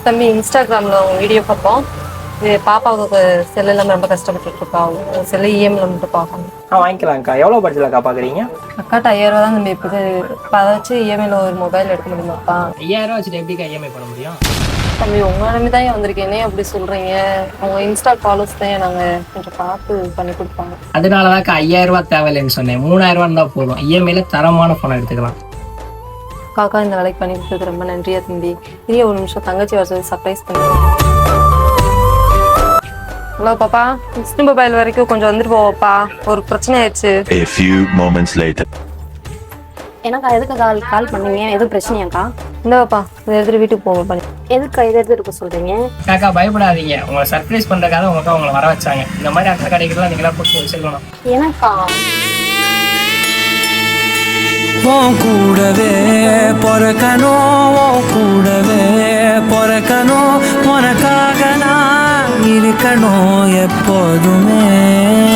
தம்பி இன்ஸ்டாகிராமில் உங்கள் வீடியோ பார்ப்போம். இது பாப்பாவுக்கு செல் இல்லாமல் ரொம்ப கஷ்டப்பட்டு இருக்கா. செல்லு இஎம்ஐல மட்டும் பார்க்கணும். வாங்கிக்கலாம்க்கா. எவ்வளோ பட்ஜெட்லக்கா பார்க்குறீங்க? அக்காட்ட 5000 தான் தம்பி இருக்குது. இப்போ அதை வச்சு இஎம்ஐல ஒரு மொபைல் எடுக்க முடியுமாப்பா? 5000 வச்சுட்டு எப்படிக்கா இஎம்ஐ பண்ண முடியும்? தம்பி உங்கள் நம்பி தான் வந்திருக்கேனே அப்படி சொல்கிறீங்க. உங்கள் இன்ஸ்டா ஃபாலோஸ் தான் நாங்கள் கொஞ்சம் பார்த்து பண்ணி கொடுப்பாங்க. அதனால தான்க்கா 5000 தேவையில்லைன்னு சொன்னேன். 3000 இருந்தால் போதும். இஎம்ஐல தரமான ஃபோனை எடுத்துக்கலாம். காக்கா இந்த வேலைக்கு பண்ணி கொடுத்தது ரொம்ப நன்றியா தம்பி. இனிய ஒரு நிமிஷம் தங்கச்சி வர சர்ப்ரைஸ் பண்ணுவோம். ஹலோ பாப்பா, விஷ்ணு மொபைல் வரைக்கும் கொஞ்சம் வந்துட்டு போவாப்பா, ஒரு பிரச்சனை ஆயிடுச்சு. A few moments later. எனக்கா எதுக்கு கால் பண்ணீங்க? எதுவும் பிரச்சனையாக்கா? இந்த பாப்பா இதை எடுத்துட்டு வீட்டுக்கு போவோம் பண்ணி. எதுக்கா இதை எடுத்துட்டு இருக்க சொல்றீங்க? காக்கா பயப்படாதீங்க. உங்களை சர்ப்ரைஸ் பண்ணுறதுக்காக உங்களை வர வச்சாங்க. இந்த மாதிரி அந்த கடைக்கெல்லாம் நீங்களா போட்டு செல்லணும். எனக்கா கூடவே பொறக்கணும், கூடவே பொறக்கணும், உனக்காக நான் இருக்கணும் எப்போதுமே.